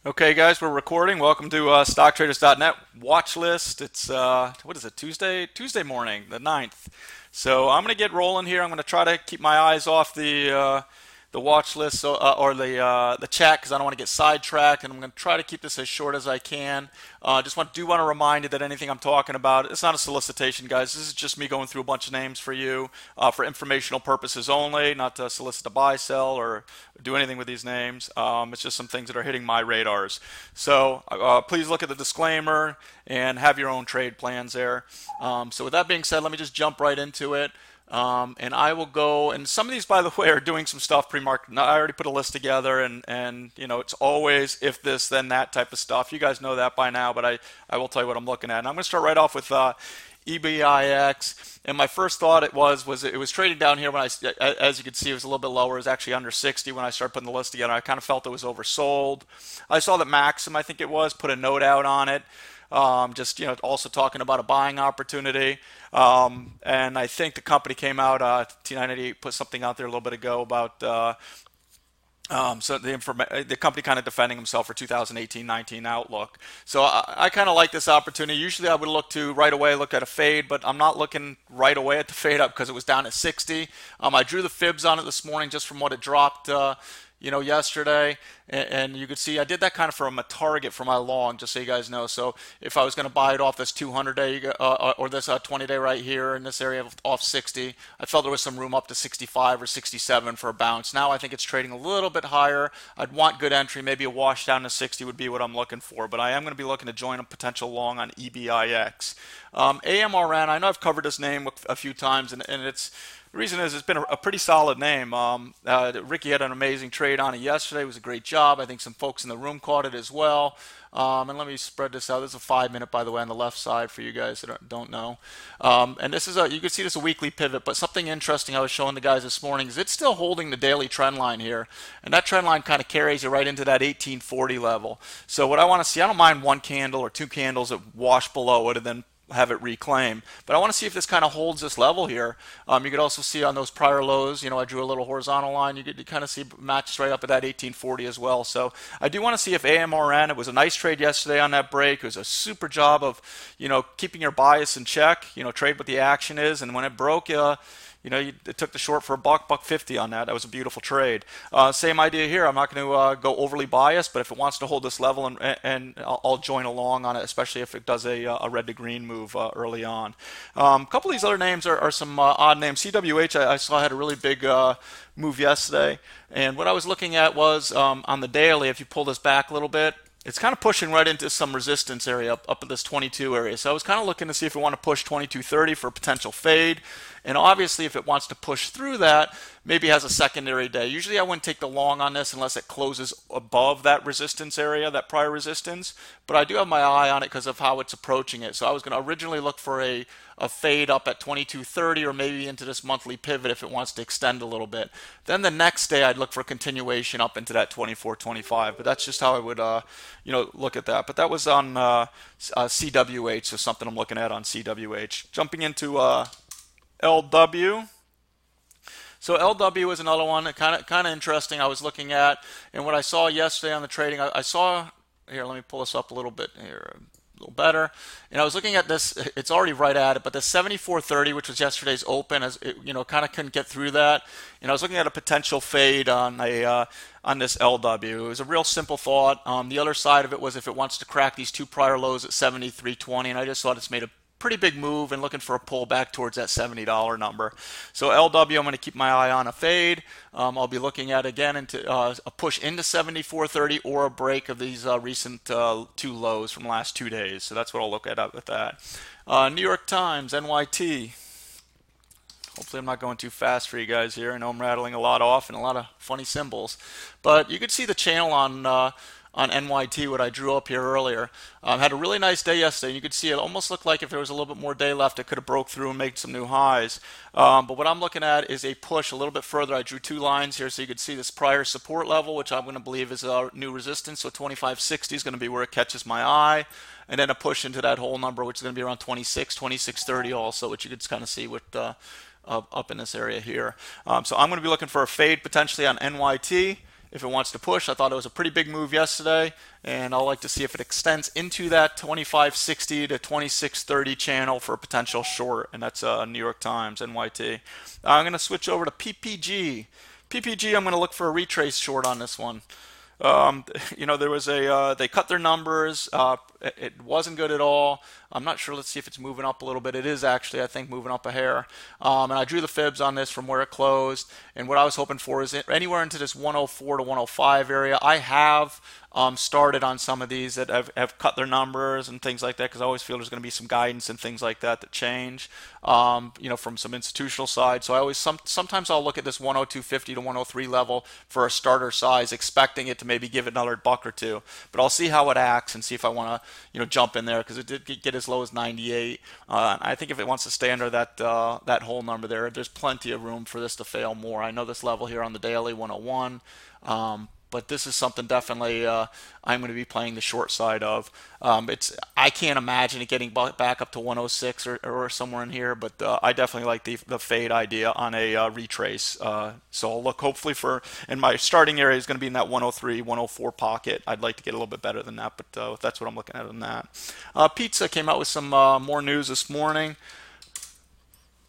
Okay, guys, we're recording. Welcome to StockTraders.net watch list. It's what is it? Tuesday morning, the 9th. So I'm gonna get rolling here. I'm gonna try to keep my eyes off the watch list or the chat because I don't want to get sidetracked, and I'm gonna try to keep this as short as I can. Just want to remind you that anything I'm talking about, it's not a solicitation, guys. This is just me going through a bunch of names for you for informational purposes only, not to solicit a buy, sell, or do anything with these names. It's just some things that are hitting my radars. So please look at the disclaimer and have your own trade plans there. So with that being said, let me just jump right into it. And I will go, and some of these, by the way, are doing some stuff pre-market. I already put a list together, and you know, it's always if this, then that type of stuff. You guys know that by now, but I will tell you what I'm looking at. And I'm going to start right off with EBIX. And my first thought it was trading down here when as you can see, it was a little bit lower. It was actually under 60 when I started putting the list together. I kind of felt it was oversold. I saw that Maxim, I think it was, put a note out on it. Just also talking about a buying opportunity, and I think the company came out. T988 put something out there a little bit ago about so the company kind of defending himself for 2018-19 outlook. So I kind of like this opportunity. Usually I would look at a fade, but I'm not looking right away at the fade up because it was down at 60. I drew the fibs on it this morning just from what it dropped. Yesterday, and you could see I did that kind of from a target for my long, just so you guys know. So if I was going to buy it off this 200-day or this 20-day right here in this area off 60, I felt there was some room up to 65 or 67 for a bounce. Now I think it's trading a little bit higher. I'd want good entry, maybe a wash down to 60 would be what I'm looking for, but I am going to be looking to join a potential long on EBIX. AMRN, I know I've covered this name a few times, and it's the reason is it's been a pretty solid name. Ricky had an amazing trade on it yesterday. It was a great job. I think some folks in the room caught it as well. And let me spread this out. This is a 5-minute, by the way, on the left side for you guys that don't know. And this is you can see this is a weekly pivot, but something interesting I was showing the guys this morning is it's still holding the daily trend line here. And that trend line kind of carries you right into that 1840 level. So what I want to see, I don't mind one candle or two candles that wash below it and then have it reclaim, but I want to see if this kind of holds this level here. You could also see on those prior lows, I drew a little horizontal line. You could kind of see matches right up at that 1840 as well. So I do want to see if AMRN, it was a nice trade yesterday on that break. It was a super job of keeping your bias in check, trade what the action is, and when it broke, it took the short for $1.50 on that. That was a beautiful trade. Same idea here. I'm not going to go overly biased, but if it wants to hold this level, and I'll join along on it, especially if it does a red to green move early on. A couple of these other names are some odd names. CWH I saw had a really big move yesterday, and what I was looking at was on the daily. If you pull this back a little bit, it's kind of pushing right into some resistance area up at this 22 area. So I was kind of looking to see if we want to push 2230 for a potential fade. And obviously if it wants to push through that, maybe has a secondary day. Usually I wouldn't take the long on this unless it closes above that resistance area, that prior resistance. But I do have my eye on it because of how it's approaching it. So I was going to originally look for a fade up at 2230 or maybe into this monthly pivot if it wants to extend a little bit. Then the next day I'd look for continuation up into that 2425. But that's just how I would look at that. But that was on CWH, so something I'm looking at on CWH. Jumping into LW. So LW is another one that kind of interesting I was looking at, and what I saw yesterday on the trading, I saw here, let me pull this up a little bit here, a little better, and I was looking at this, it's already right at it, but the 74.30, which was yesterday's open, as it, kind of couldn't get through that, and I was looking at a potential fade on this LW. It was a real simple thought. The other side of it was if it wants to crack these two prior lows at 73.20, and I just thought it's made a pretty big move and looking for a pullback towards that $70 number. So LW, I'm going to keep my eye on a fade. I'll be looking at again into a push into 74.30 or a break of these recent two lows from the last 2 days. So that's what I'll look at with that. New York Times, NYT. Hopefully I'm not going too fast for you guys here. I know I'm rattling a lot off and a lot of funny symbols. But you could see the channel on NYT, what I drew up here earlier. Had a really nice day yesterday. You could see it almost looked like if there was a little bit more day left, it could have broke through and made some new highs. But what I'm looking at is a push a little bit further. I drew two lines here so you could see this prior support level, which I'm going to believe is a new resistance. So 2560 is going to be where it catches my eye. And then a push into that whole number, which is going to be around 2630 also, which you could kind of see with up in this area here. So I'm going to be looking for a fade potentially on NYT. if it wants to push. I thought it was a pretty big move yesterday, and I'll like to see if it extends into that 2560 to 2630 channel for a potential short, and that's New York Times, NYT. I'm going to switch over to PPG. PPG, I'm going to look for a retrace short on this one. There was they cut their numbers. It wasn't good at all. I'm not sure. Let's see if it's moving up a little bit. It is actually, I think, moving up a hair. And I drew the fibs on this from where it closed. And what I was hoping for is anywhere into this 104 to 105 area. I have started on some of these that have cut their numbers and things like that, because I always feel there's going to be some guidance and things like that change, from some institutional side. So I always sometimes I'll look at this 102.50 to 103 level for a starter size, expecting it to maybe give it another buck or two. But I'll see how it acts and see if I want to jump in there, because it did get as low as 98. I think if it wants to stay under that whole number there's plenty of room for this to fail more. I know this level here on the daily 101. But this is something definitely I'm going to be playing the short side of. I can't imagine it getting back up to 106 or somewhere in here, but I definitely like the fade idea on a retrace. So I'll look hopefully and my starting area is going to be in that 103, 104 pocket. I'd like to get a little bit better than that, but that's what I'm looking at on that. Pizza came out with some more news this morning.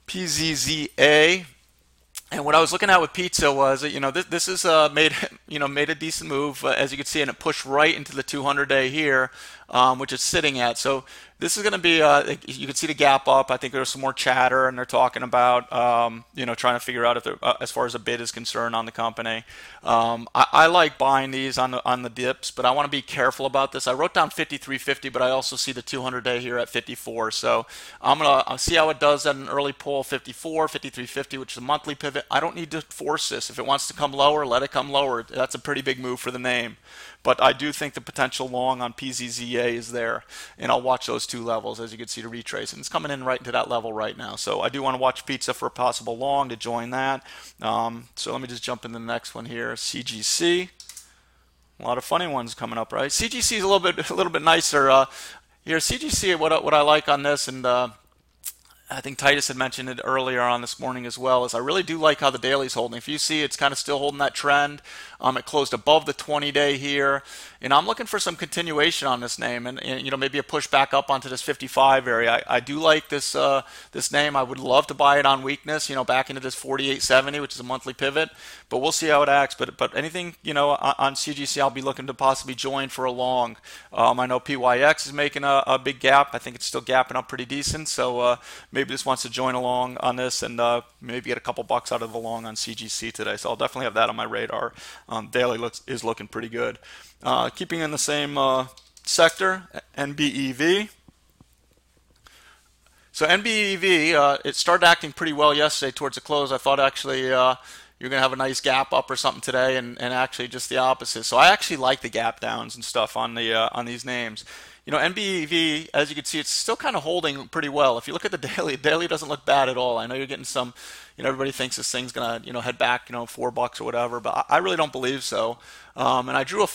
PZZA. And what I was looking at with pizza was, this is made a decent move, as you can see, and it pushed right into the 200-day here, which it's sitting at. So this is going to be, you can see the gap up. I think there's some more chatter, and they're talking about, trying to figure out if as far as a bid is concerned on the company. I like buying these on the dips, but I want to be careful about this. I wrote down 53.50, but I also see the 200-day here at 54. So I'm gonna see how it does at an early pull. 54, 53.50, which is a monthly pivot. I don't need to force this. If it wants to come lower, let it come lower. That's a pretty big move for the name. But I do think the potential long on PZZA is there, and I'll watch those two levels, as you can see, to retrace. And it's coming in right into that level right now. So I do want to watch pizza for a possible long to join that. So let me just jump into the next one here. CGC. A lot of funny ones coming up, right? CGC is a little bit nicer. Here, CGC, what I like on this, and I think Titus had mentioned it earlier on this morning as well, is I really do like how the daily's holding. If you see, it's kind of still holding that trend. It closed above the 20-day here, and I'm looking for some continuation on this name, and maybe a push back up onto this 55 area. I do like this this name. I would love to buy it on weakness, back into this 48.70, which is a monthly pivot, but we'll see how it acts. But anything on CGC, I'll be looking to possibly join for a long. I know PYX is making a big gap. I think it's still gapping up pretty decent, so maybe this wants to join along on this and maybe get a couple bucks out of the long on CGC today. So I'll definitely have that on my radar. Daily is looking pretty good. Keeping in the same sector, NBEV. So NBEV, it started acting pretty well yesterday towards the close. I thought actually you're going to have a nice gap up or something today, and actually just the opposite. So I actually like the gap downs and stuff on these names. NBEV, as you can see, it's still kind of holding pretty well. If you look at the daily doesn't look bad at all. I know you're getting some, everybody thinks this thing's going to, head back, $4 or whatever, but I really don't believe so. And I drew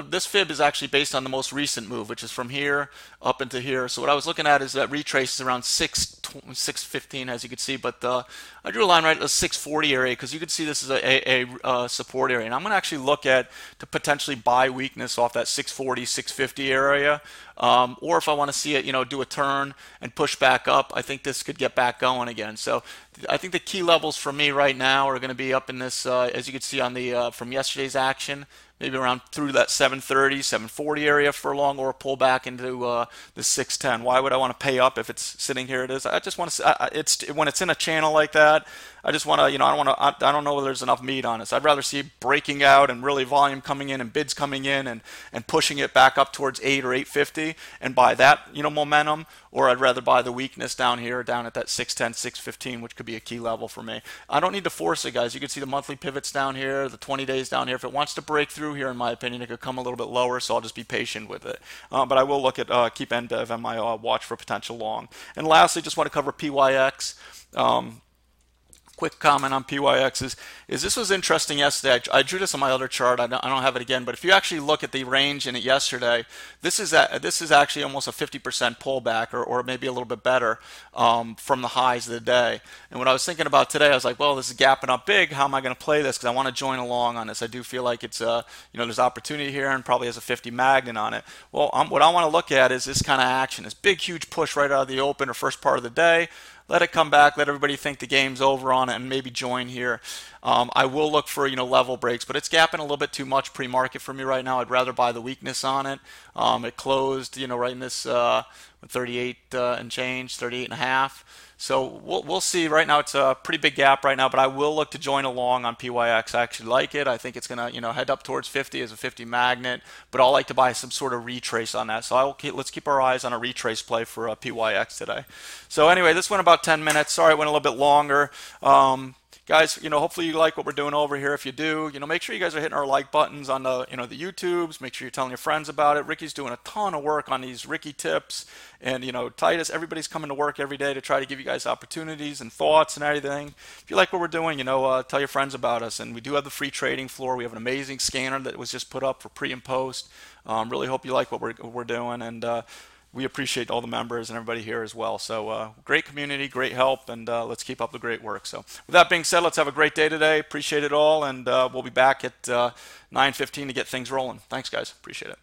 this fib is actually based on the most recent move, which is from here up into here. So what I was looking at is that retrace is around 615, as you can see, but I drew a line right at the 640 area, because you can see this is a support area, and I'm going to actually look at to potentially buy weakness off that 640, 650 area. Or if I want to see it, do a turn and push back up, I think this could get back going again. So I think the key levels for me right now are going to be up in this, as you can see on the from yesterday's action, maybe around through that 730, 740 area for a long, or pull back into the 610. Why would I want to pay up if it's sitting here? It is. I just want to. When it's in a channel like that, I just want to. I don't know whether there's enough meat on it. So I'd rather see breaking out and really volume coming in and bids coming in and pushing it back up towards 8 or 850 and buy that momentum. Or I'd rather buy the weakness down here, down at that 610, 615, which could be a key level for me. I don't need to force it, guys. You can see the monthly pivots down here, the 20 days down here. If it wants to break through here, in my opinion, it could come a little bit lower, so I'll just be patient with it. But I will look at keep NDEV on my watch for potential long. And lastly, just want to cover PYX. Quick comment on PYX is this was interesting yesterday. I drew this on my other chart. I don't have it again, but if you actually look at the range in it yesterday, this is actually almost a 50% pullback, or maybe a little bit better from the highs of the day. And what I was thinking about today, I was like, well, this is gapping up big. How am I going to play this? Because I want to join along on this. I do feel like it's there's opportunity here, and probably has a 50 magnet on it. Well, what I want to look at is this kind of action, this big huge push right out of the open or first part of the day. Let it come back, let everybody think the game's over on it, and maybe join here. I will look for level breaks, but it's gapping a little bit too much pre-market for me right now. I'd rather buy the weakness on it. It closed right in this 38 and change, 38 and a half. So we'll see. Right now it's a pretty big gap right now, but I will look to join along on PYX. I actually like it. I think it's going to head up towards 50 as a 50 magnet, but I'll like to buy some sort of retrace on that. So let's keep our eyes on a retrace play for PYX today. So anyway, this went about 10 minutes. Sorry, it went a little bit longer. Guys, hopefully you like what we're doing over here. If you do, make sure you guys are hitting our like buttons on the, the YouTubes. Make sure you're telling your friends about it. Ricky's doing a ton of work on these Ricky tips, and Titus. Everybody's coming to work every day to try to give you guys opportunities and thoughts and everything. If you like what we're doing, tell your friends about us. And we do have the free trading floor. We have an amazing scanner that was just put up for pre and post. Really hope you like what we're doing, and we appreciate all the members and everybody here as well. So great community, great help, and let's keep up the great work. So with that being said, let's have a great day today. Appreciate it all, and we'll be back at 9:15 to get things rolling. Thanks, guys. Appreciate it.